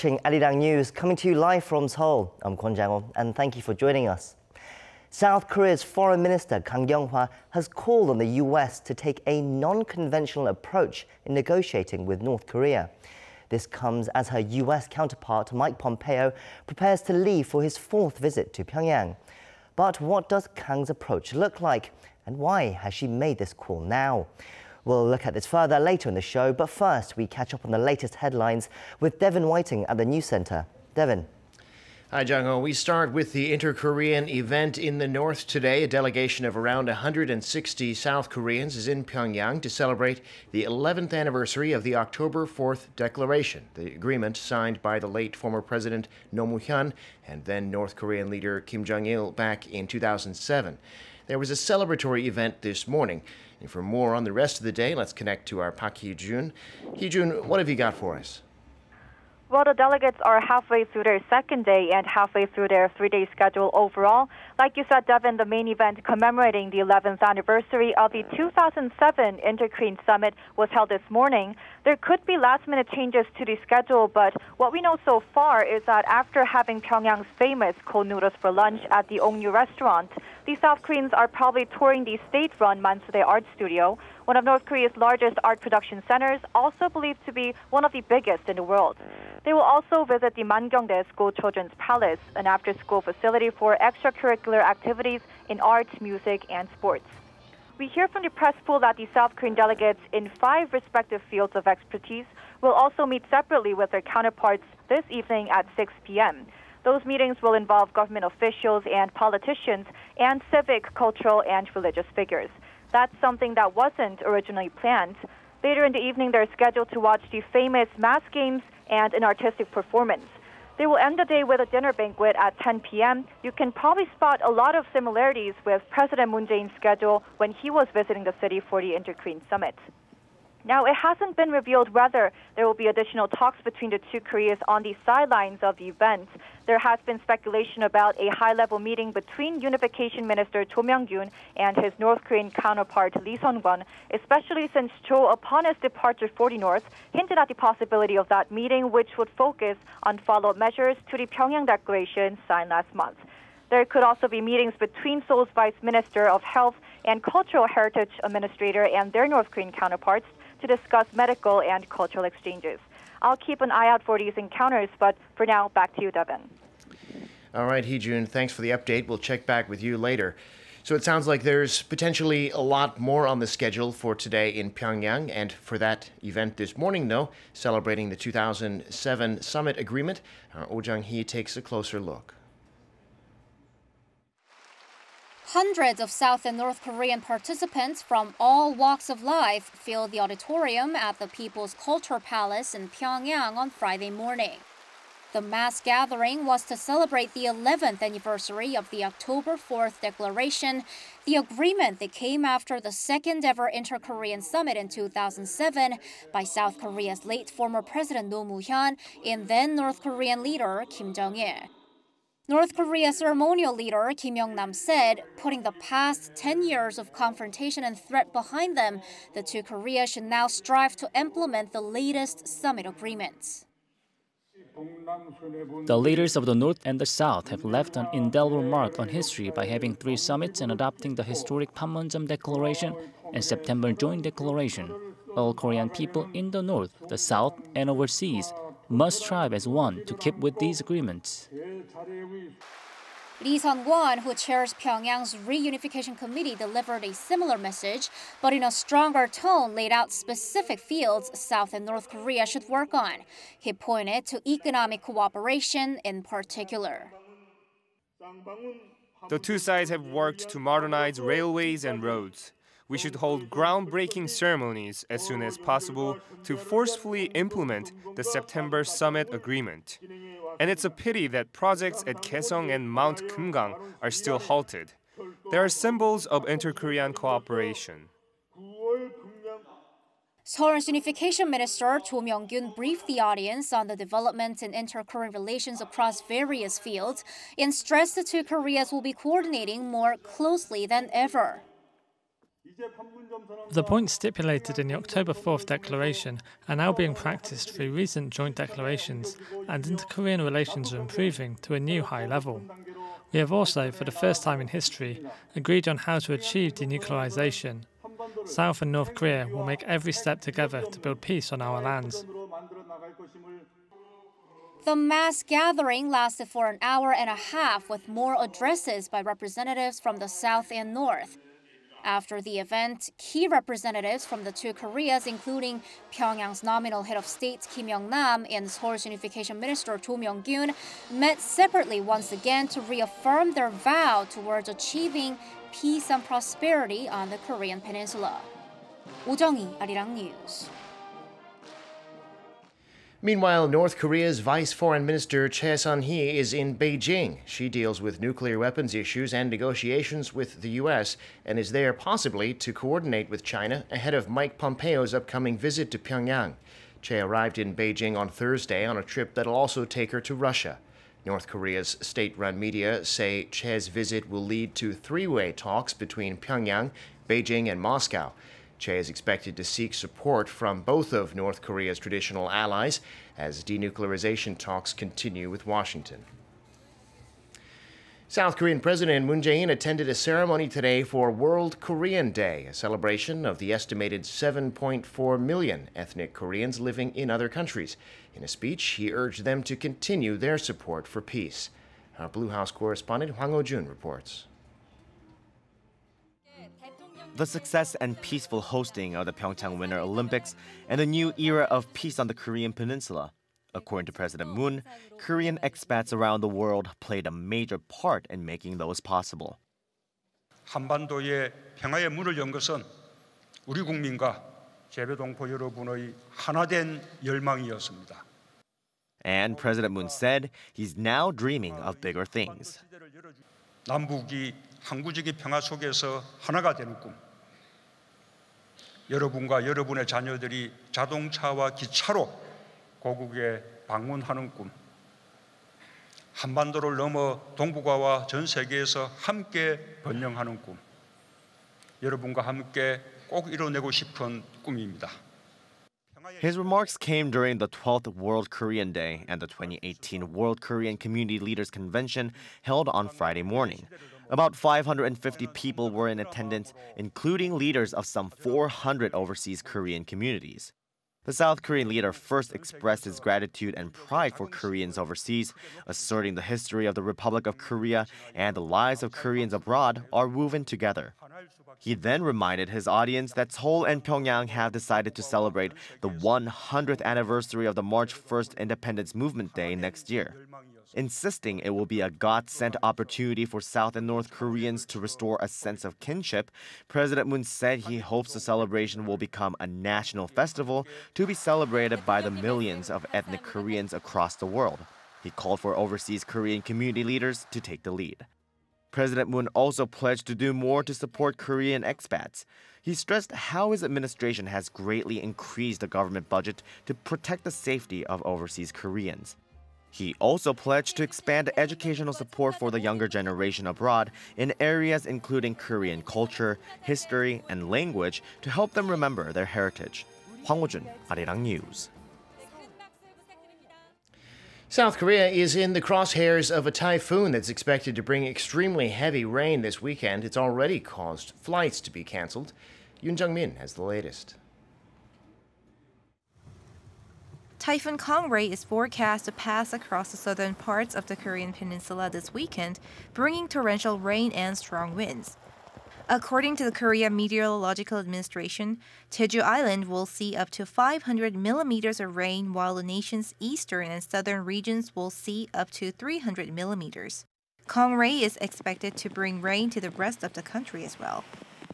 watching Arirang News, coming to you live from Seoul. I'm Kwon, and thank you for joining us. South Korea's Foreign Minister KangKyung-wha has called on the US to take a non-conventional approach in negotiating with North Korea. This comes as her US counterpart Mike Pompeo prepares to leave for his fourth visit to Pyongyang. But what does Kang's approach look like, and why has she made this call now? We'll look at this further later in the show, but first we catch up on the latest headlines with Devin Whiting at the News Center. Devin. Hi, Jung-ho. We start with the inter-Korean event in the north today. A delegation of around 160 South Koreans is in Pyongyang to celebrate the 11th anniversary of the October 4th Declaration, the agreement signed by the late former President Roh Moo-hyun and then North Korean leader Kim Jong-il back in 2007. There was a celebratory event this morning. And for more on the rest of the day, let's connect to our Park Hee-jun. Hee-jun, what have you got for us? Well, the delegates are halfway through their second day and halfway through their three-day schedule overall. Like you said, Devin, the main event commemorating the 11th anniversary of the 2007 Inter-Korean Summit was held this morning. There could be last-minute changes to the schedule, but what we know so far is that after having Pyongyang's famous cold noodles for lunch at the Ongyu restaurant, the South Koreans are probably touring the state-run Mansudae Art Studio, one of North Korea's largest art production centers, also believed to be one of the biggest in the world. They will also visit the Mangyongdae School Children's Palace, an after-school facility for extracurricular activities in arts, music, and sports. We hear from the press pool that the South Korean delegates in 5 respective fields of expertise will also meet separately with their counterparts this evening at 6 p.m. Those meetings will involve government officials and politicians and civic, cultural, and religious figures. That's something that wasn't originally planned. Later in the evening, they're scheduled to watch the famous mass games and an artistic performance. They will end the day with a dinner banquet at 10 p.m. You can probably spot a lot of similarities with President Moon Jae-in's schedule when he was visiting the city for the Inter-Korean Summit. Now, it hasn't been revealed whether there will be additional talks between the two Koreas on the sidelines of the event. There has been speculation about a high-level meeting between Unification Minister Cho Myung-gyun and his North Korean counterpart Lee Sun-won, especially since Cho, upon his departure for the North, hinted at the possibility of that meeting, which would focus on follow-up measures to the Pyeongyang Declaration signed last month. There could also be meetings between Seoul's Vice Minister of Health and Cultural Heritage Administrator and their North Korean counterparts to discuss medical and cultural exchanges. I'll keep an eye out for these encounters, but for now, back to you, Devin. All right, Hee-jun, thanks for the update. We'll check back with you later. So it sounds like there's potentially a lot more on the schedule for today in Pyongyang, and for that event this morning, though, celebrating the 2007 Summit Agreement, our Oh Jung-hee takes a closer look. Hundreds of South and North Korean participants from all walks of life filled the auditorium at the People's Culture Palace in Pyongyang on Friday morning. The mass gathering was to celebrate the 11th anniversary of the October 4th Declaration, the agreement that came after the second ever Inter-Korean Summit in 2007 by South Korea's late former President Roh Moo-hyun and then North Korean leader Kim Jong-il. North Korea's ceremonial leader Kim Yong-nam said, putting the past 10 years of confrontation and threat behind them, the two Koreas should now strive to implement the latest summit agreements. The leaders of the North and the South have left an indelible mark on history by having 3 summits and adopting the historic Panmunjom Declaration and September Joint Declaration. All Korean people in the North, the South, and overseas must strive as one to keep with these agreements. Lee Sun-won, who chairs Pyongyang's Reunification Committee, delivered a similar message, but in a stronger tone laid out specific fields South and North Korea should work on. He pointed to economic cooperation in particular. The two sides have worked to modernize railways and roads. We should hold groundbreaking ceremonies as soon as possible to forcefully implement the September Summit Agreement. And it's a pity that projects at Kaesong and Mount Kumgang are still halted. They are symbols of inter-Korean cooperation. Seoul's Unification Minister Cho Myung-gyun briefed the audience on the development in inter-Korean relations across various fields and stressed the two Koreas will be coordinating more closely than ever. The points stipulated in the October 4th declaration are now being practiced through recent joint declarations, and inter-Korean relations are improving to a new high level. We have also, for the first time in history, agreed on how to achieve denuclearization. South and North Korea will make every step together to build peace on our lands. The mass gathering lasted for an hour and a half with more addresses by representatives from the South and North. After the event, key representatives from the two Koreas, including Pyongyang's nominal head of state Kim Yong-nam and Seoul's Unification Minister Cho Myung-gyun, met separately once again to reaffirm their vow towards achieving peace and prosperity on the Korean Peninsula. 오정희, Arirang News. Meanwhile, North Korea's Vice Foreign Minister Choe Son-hui is in Beijing. She deals with nuclear weapons issues and negotiations with the U.S. and is there possibly to coordinate with China ahead of Mike Pompeo's upcoming visit to Pyongyang. Choe arrived in Beijing on Thursday on a trip that'll also take her to Russia. North Korea's state-run media say Choe's visit will lead to three-way talks between Pyongyang, Beijing, and Moscow. Choe is expected to seek support from both of North Korea's traditional allies as denuclearization talks continue with Washington. South Korean President Moon Jae-in attended a ceremony today for World Korean Day, a celebration of the estimated 7.4 million ethnic Koreans living in other countries. In a speech, he urged them to continue their support for peace. Our Blue House correspondent Hwang Ho-jun reports. The success and peaceful hosting of the Pyeongchang Winter Olympics and a new era of peace on the Korean Peninsula. According to President Moon, Korean expats around the world played a major part in making those possible. 한반도의 평화의 문을 연 것은 우리 국민과 재외동포 여러분의 하나된 열망이었습니다. And President Moon said he's now dreaming of bigger things. 남북이 항구적인 평화 속에서 하나가 되는 꿈. 여러분과 여러분의 자녀들이 자동차와 기차로 고국에 방문하는 꿈. 한반도를 넘어 동북아와 전 세계에서 함께 번영하는 꿈. 여러분과 함께 꼭 이뤄내고 싶은 꿈입니다. His remarks came during the 12th World Korean Day and the 2018 World Korean Community Leaders Convention held on Friday morning. About 550 people were in attendance, including leaders of some 400 overseas Korean communities. The South Korean leader first expressed his gratitude and pride for Koreans overseas, asserting the history of the Republic of Korea and the lives of Koreans abroad are woven together. He then reminded his audience that Seoul and Pyongyang have decided to celebrate the 100th anniversary of the March 1st Independence Movement Day next year, insisting it will be a God-sent opportunity for South and North Koreans to restore a sense of kinship. President Moon said he hopes the celebration will become a national festival to be celebrated by the millions of ethnic Koreans across the world. He called for overseas Korean community leaders to take the lead. President Moon also pledged to do more to support Korean expats. He stressed how his administration has greatly increased the government budget to protect the safety of overseas Koreans. He also pledged to expand educational support for the younger generation abroad in areas including Korean culture, history, and language to help them remember their heritage. Hwang Ho-jun, Arirang News. South Korea is in the crosshairs of a typhoon that's expected to bring extremely heavy rain this weekend. It's already caused flights to be canceled. Yoon Jung-min has the latest. Typhoon Kong-rey is forecast to pass across the southern parts of the Korean Peninsula this weekend, bringing torrential rain and strong winds. According to the Korea Meteorological Administration, Jeju Island will see up to 500 millimeters of rain, while the nation's eastern and southern regions will see up to 300 millimeters. Kong-rey is expected to bring rain to the rest of the country as well.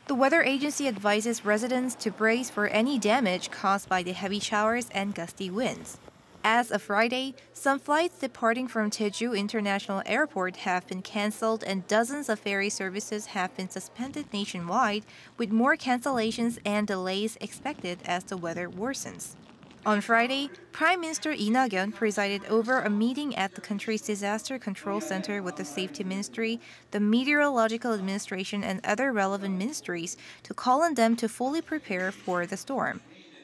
The weather agency advises residents to brace for any damage caused by the heavy showers and gusty winds. As of Friday, some flights departing from Jeju International Airport have been cancelled and dozens of ferry services have been suspended nationwide, with more cancellations and delays expected as the weather worsens. On Friday, Prime Minister Lee Na-kyun presided over a meeting at the country's Disaster Control Center with the Safety Ministry, the Meteorological Administration, and other relevant ministries to call on them to fully prepare for the storm.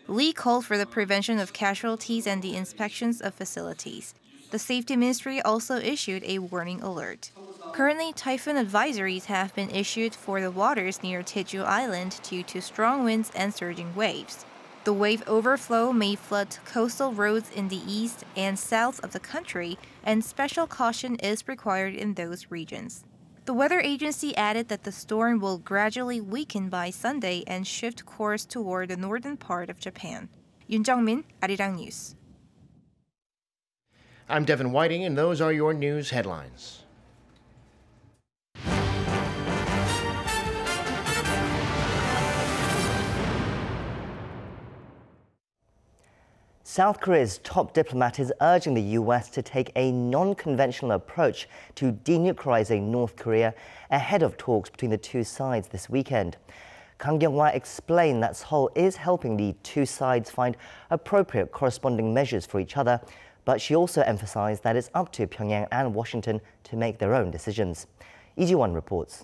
Lee called for the prevention of casualties and the inspections of facilities. The Safety Ministry also issued a warning alert. Currently, typhoon advisories have been issued for the waters near Jeju Island due to strong winds and surging waves. The wave overflow may flood coastal roads in the east and south of the country, and special caution is required in those regions. The weather agency added that the storm will gradually weaken by Sunday and shift course toward the northern part of Japan. Yoon Jung-min, Arirang News. I'm Devin Whiting, and those are your news headlines. South Korea's top diplomat is urging the U.S. to take a non-conventional approach to denuclearizing North Korea ahead of talks between the two sides this weekend. KangKyung-wha explained that Seoul is helping the two sides find appropriate corresponding measures for each other, but she also emphasized that it's up to Pyongyang and Washington to make their own decisions. Lee Ji-won reports.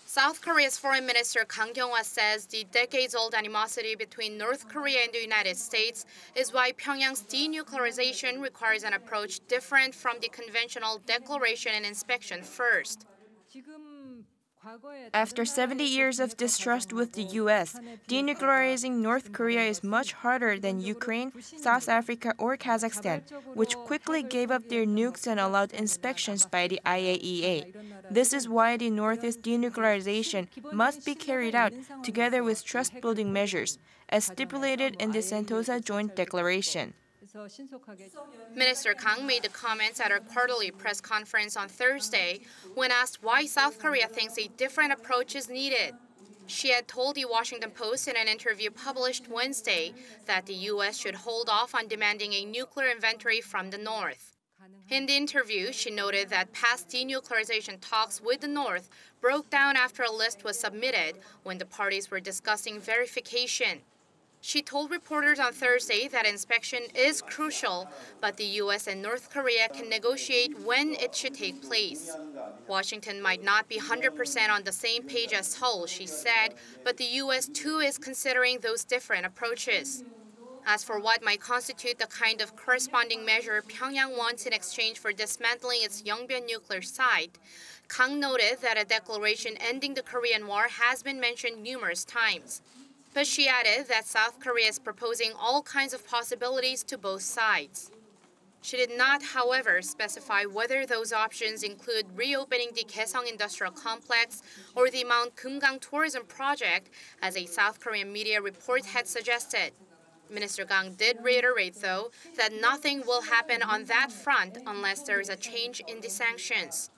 South Korea's Foreign Minister Kang-kyung-wha says the decades-old animosity between North Korea and the United States is why Pyongyang's denuclearization requires an approach different from the conventional declaration and inspection first. After 70 years of distrust with the U.S., denuclearizing North Korea is much harder than Ukraine, South Africa, or Kazakhstan, which quickly gave up their nukes and allowed inspections by the IAEA. This is why the North's denuclearization must be carried out together with trust-building measures, as stipulated in the Sentosa Joint Declaration. Minister Kang made the comments at her quarterly press conference on Thursday when asked why South Korea thinks a different approach is needed. She had told the Washington Post in an interview published Wednesday that the U.S. should hold off on demanding a nuclear inventory from the North. In the interview, she noted that past denuclearization talks with the North broke down after a list was submitted when the parties were discussing verification. She told reporters on Thursday that inspection is crucial, but the U.S. and North Korea can negotiate when it should take place. Washington might not be 100% on the same page as Seoul, she said, but the U.S. too is considering those different approaches. As for what might constitute the kind of corresponding measure Pyongyang wants in exchange for dismantling its Yongbyon nuclear site, Kang noted that a declaration ending the Korean War has been mentioned numerous times. But she added that South Korea is proposing all kinds of possibilities to both sides. She did not, however, specify whether those options include reopening the Kaesong Industrial Complex or the Mount Kumgang Tourism Project, as a South Korean media report had suggested. Minister Kang did reiterate, though, that nothing will happen on that front unless there is a change in the sanctions.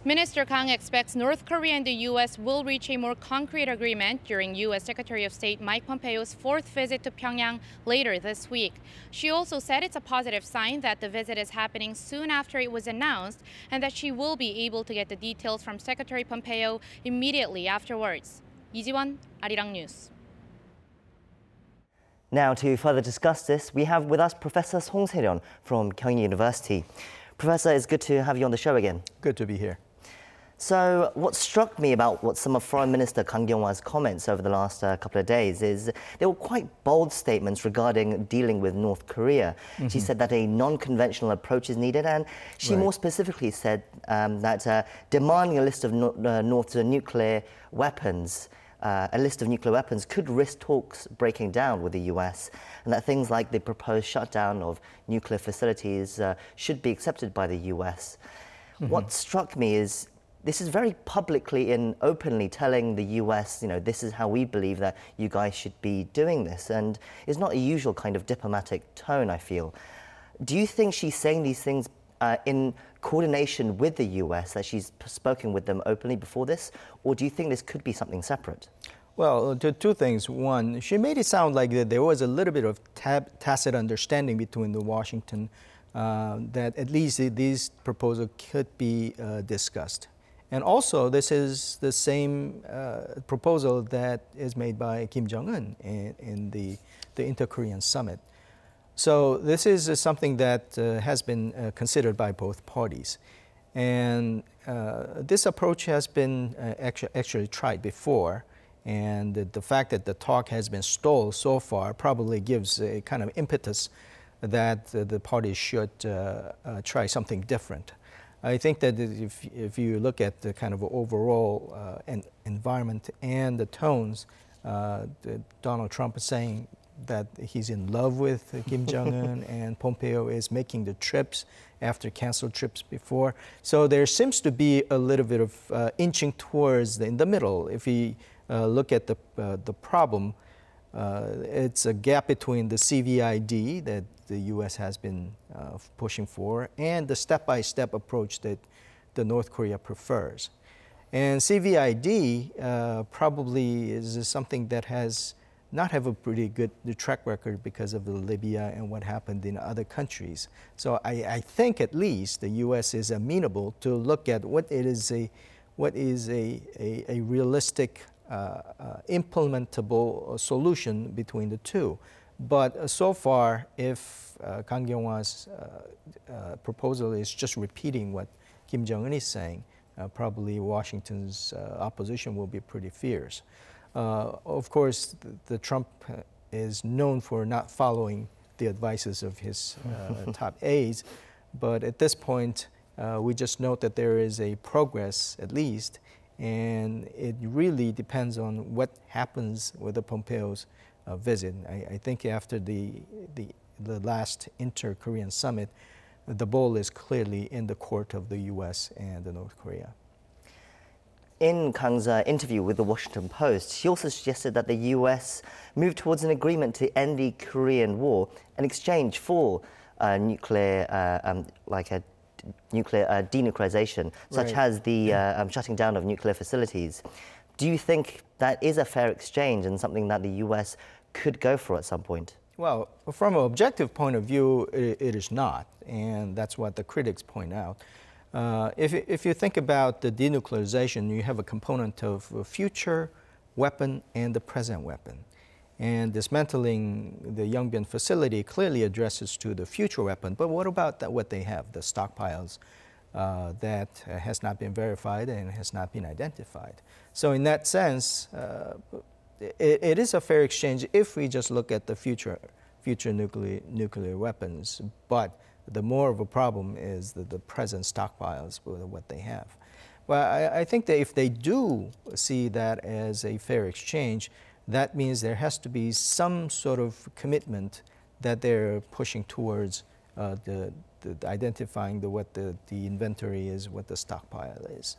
Minister Kang expects North Korea and the U.S. will reach a more concrete agreement during U.S. Secretary of State Mike Pompeo's fourth visit to Pyongyang later this week. She also said it's a positive sign that the visit is happening soon after it was announced and that she will be able to get the details from Secretary Pompeo immediately afterwards. Lee Ji-won, Arirang News. Now, to further discuss this, we have with us Professor Song Se-ryun from Kyung University. Professor, it's good to have you on the show again. Good to be here. So what struck me about what some of Foreign Minister Kang-kyung-wha's comments over the last couple of days is they were quite bold statements regarding dealing with North Korea. She said that a non-conventional approach is needed, and she more specifically said that demanding a list of North's nuclear weapons could risk talks breaking down with the US, and that things like the proposed shutdown of nuclear facilities should be accepted by the US. What struck me is this is very publicly and openly telling the US, this is how we believe that you guys should be doing this, and it's not a usual kind of diplomatic tone, I feel. Do you think she's saying these things in coordination with the US, that she's spoken with them openly before this, or do you think this could be something separate? Well, two things. One, she made it sound like that there was a little bit of tacit understanding between the Washington that at least these proposals could be discussed. And also, this is the same proposal that is made by Kim Jong-un in the Inter-Korean Summit. So this is something that has been considered by both parties. And this approach has been actually tried before. And the fact that the talk has been stalled so far probably gives a kind of impetus that the parties should try something different. I think that if you look at the kind of overall environment and the tones, Donald Trump is saying that he's in love with Kim Jong-un and Pompeo is making the trips after canceled trips before. So there seems to be a little bit of inching towards in the middle. If we look at the problem, it's a gap between the CVID that the U.S. has been pushing for and the step-by-step approach that the North Korea prefers. And CVID probably is something that has not have a pretty good track record because of the Libya and what happened in other countries. So I think at least the U.S. is amenable to look at what is a realistic implementable solution between the two. But so far, if KangKyung-wha's proposal is just repeating what Kim Jong-un is saying, probably Washington's opposition will be pretty fierce. Of course, the Trump is known for not following the advices of his top aides, but at this point, we just note that there is a progress, at least, and it really depends on what happens with the Pompeo's visit. I think after the last inter-Korean summit, the ball is clearly in the court of the U.S. and the North Korea. In Kang's interview with the Washington Post, she also suggested that the U.S. move towards an agreement to end the Korean War in exchange for nuclear denuclearization, such as the shutting down of nuclear facilities. Do you think that is a fair exchange and something that the U.S. could go for at some point? Well, from an objective point of view, it is not, and that's what the critics point out. If you think about the denuclearization, you have a component of a future weapon and the present weapon. And dismantling the Yongbyon facility clearly addresses to the future weapon, but what about what they have, the stockpiles that has not been verified and has not been identified? So in that sense, it is a fair exchange if we just look at the future nuclear weapons, but the more of a problem is the present stockpiles with what they have. Well, I think that if they do see that as a fair exchange, that means there has to be some sort of commitment that they're pushing towards the identifying what the inventory is, what the stockpile is.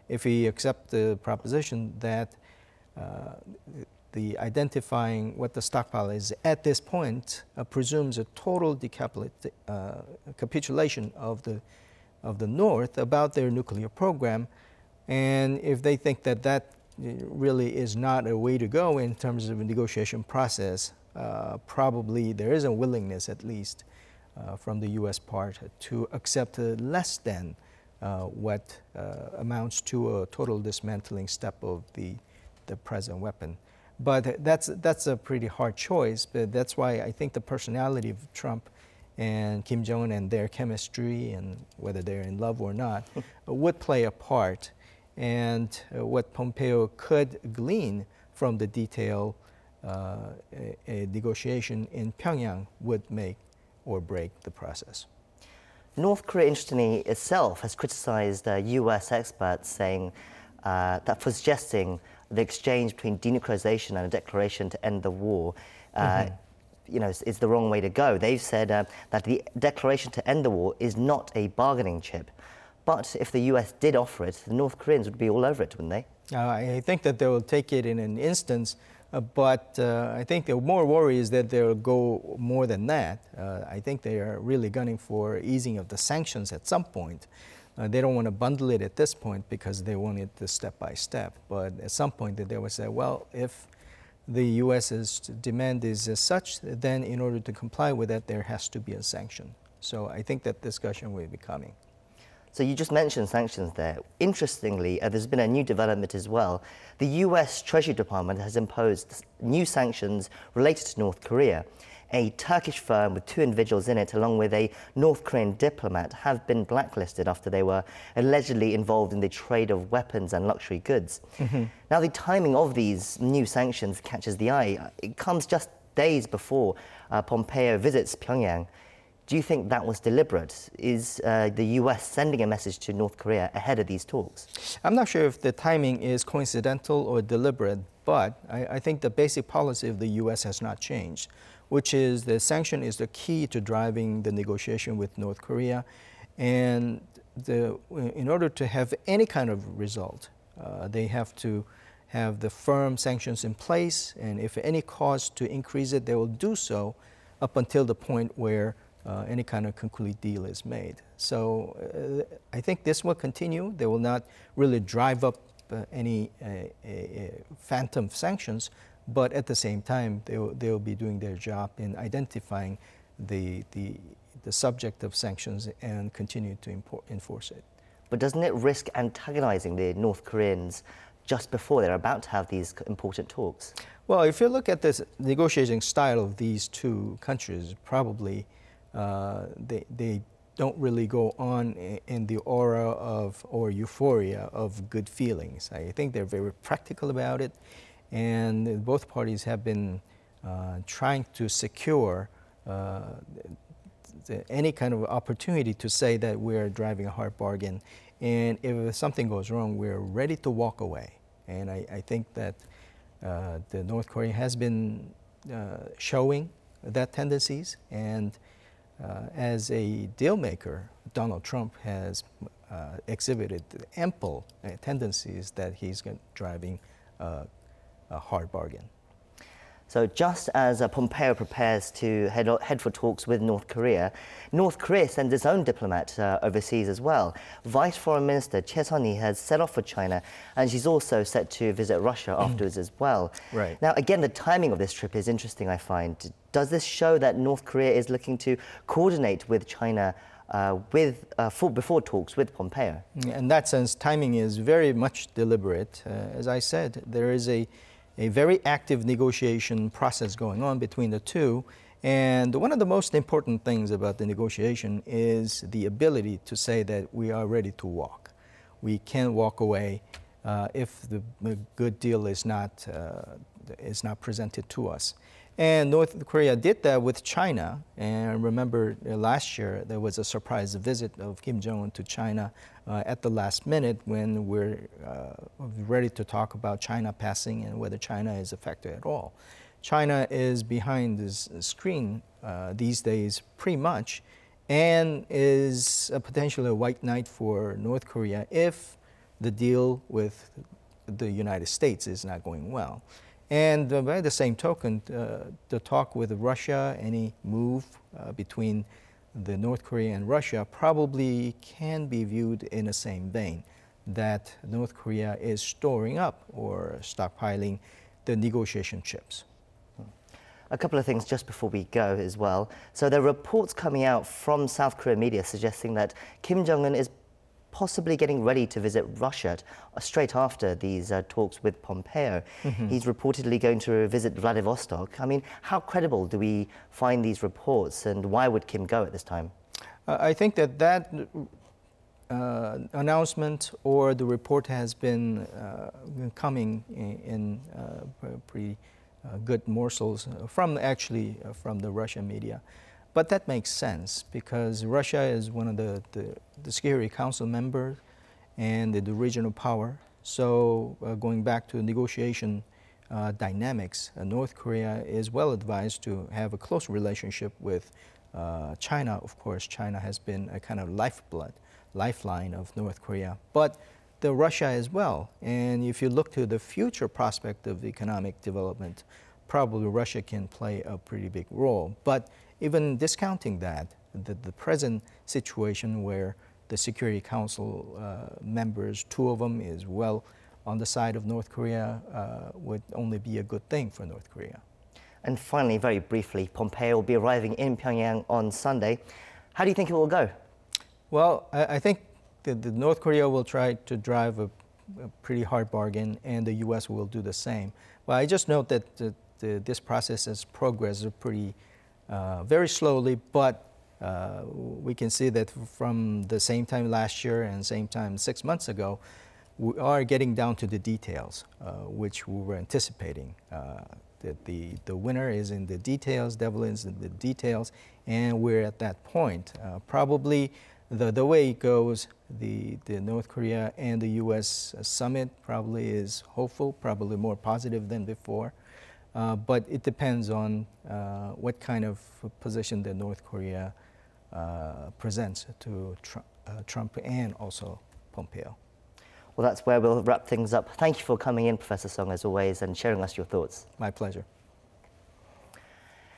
If we accept the proposition that the identifying what the stockpile is at this point presumes a total capitulation of the North about their nuclear program, and if they think that that really is not a way to go in terms of a negotiation process, probably there is a willingness, at least from the U.S. part, to accept less than what amounts to a total dismantling step of the present weapon. But that's a pretty hard choice, but that's why I think the personality of Trump and Kim Jong-un and their chemistry and whether they're in love or not would play a part. And what Pompeo could glean from the detailed negotiation in Pyongyang would make or break the process. North Korea, interestingly, itself has criticized U.S. experts, saying that for suggesting the exchange between denuclearization and a declaration to end the war, is the wrong way to go. They've said that the declaration to end the war is not a bargaining chip. But if the U.S. did offer it, the North Koreans would be all over it, wouldn't they? I think that they will take it in an instance, but I think the more worry is that they'll go more than that. I think they are really gunning for easing of the sanctions at some point. They don't want to bundle it at this point because they want it step by step. But at some point that they will say, well, if the U.S.'s demand is as such, then in order to comply with that, there has to be a sanction. So I think that discussion will be coming. So you just mentioned sanctions there. Interestingly, there's been a new development as well. The US Treasury Department has imposed new sanctions related to North Korea. A Turkish firm with 2 individuals in it, along with a North Korean diplomat, have been blacklisted after they were allegedly involved in the trade of weapons and luxury goods. Now, the timing of these new sanctions catches the eye. It comes just days before Pompeo visits Pyongyang. Do you think that was deliberate? Is the US sending a message to North Korea ahead of these talks? I'm not sure if the timing is coincidental or deliberate, but I think the basic policy of the US has not changed, which is the sanction is the key to driving the negotiation with North Korea. And in order to have any kind of result, they have to have the firm sanctions in place, and if any cause to increase it, they will do so up until the point where any kind of concrete deal is made. So I think this will continue. They will not really drive up any phantom sanctions, but at the same time, they will be doing their job in identifying the subject of sanctions and continue to enforce it. But doesn't it risk antagonizing the North Koreans just before they're about to have these important talks? Well, if you look at the negotiating style of these 2 countries, probably they don't really go on in the aura of or euphoria of good feelings. I think they're very practical about it, and both parties have been trying to secure any kind of opportunity to say that we're driving a hard bargain, and if something goes wrong, we're ready to walk away. And I think that the North Korea has been showing that tendencies, and as a deal maker, Donald Trump has exhibited ample tendencies that he's driving a hard bargain. So just as Pompeo prepares to head for talks with North Korea sends its own diplomat overseas as well. Vice Foreign Minister Choe Son-hui has set off for China, and she's also set to visit Russia afterwards as well. Right. Now, again, the timing of this trip is interesting, I find. Does this show that North Korea is looking to coordinate with China before talks with Pompeo? In that sense, timing is very much deliberate. As I said, there is a very active negotiation process going on between the 2. And one of the most important things about the negotiation is the ability to say that we are ready to walk. We can walk away if the good deal is not presented to us. And North Korea did that with China. And remember, last year, there was a surprise visit of Kim Jong-un to China at the last minute when we're ready to talk about China passing and whether China is a factor at all. China is behind this screen these days pretty much, and is potentially a white knight for North Korea if the deal with the United States is not going well. And by the same token, the talk with Russia, any move between the North Korea and Russia probably can be viewed in the same vein, that North Korea is storing up or stockpiling the negotiation chips. A couple of things just before we go as well. So there are reports coming out from South Korean media suggesting that Kim Jong-un is possibly getting ready to visit Russia straight after these talks with Pompeo. He's reportedly going to visit Vladivostok. I mean, how credible do we find these reports, and why would Kim go at this time? I think that announcement or the report has been coming in pretty good morsels from the Russian media. But that makes sense because Russia is one of the Security Council members and the regional power. So going back to negotiation dynamics, North Korea is well advised to have a close relationship with China. Of course, China has been a kind of lifeline of North Korea, but the Russia as well. And if you look to the future prospect of economic development, probably Russia can play a pretty big role. But even discounting that, the present situation where the Security Council members, 2 of them is well on the side of North Korea, would only be a good thing for North Korea. And finally, very briefly, Pompeo will be arriving in Pyongyang on Sunday. How do you think it will go? Well, I think the North Korea will try to drive a pretty hard bargain, and the U.S. will do the same. But I just note that this process has progressed pretty very slowly, but we can see that from the same time last year and same time 6 months ago, we are getting down to the details, which we were anticipating. That the winner is in the details, devil is in the details, and we're at that point. Probably the way it goes, the North Korea and the U.S. summit probably is hopeful, probably more positive than before. But it depends on what kind of position the North Korea presents to Trump and also Pompeo. Well, that's where we'll wrap things up. Thank you for coming in, Professor Song, as always, and sharing us your thoughts. My pleasure.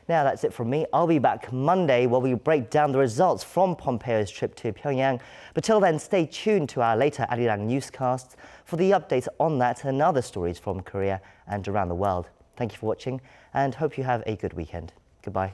Now, that's it from me. I'll be back Monday where we break down the results from Pompeo's trip to Pyongyang. But till then, stay tuned to our later Arirang newscasts for the updates on that and other stories from Korea and around the world. Thank you for watching and hope you have a good weekend. Goodbye.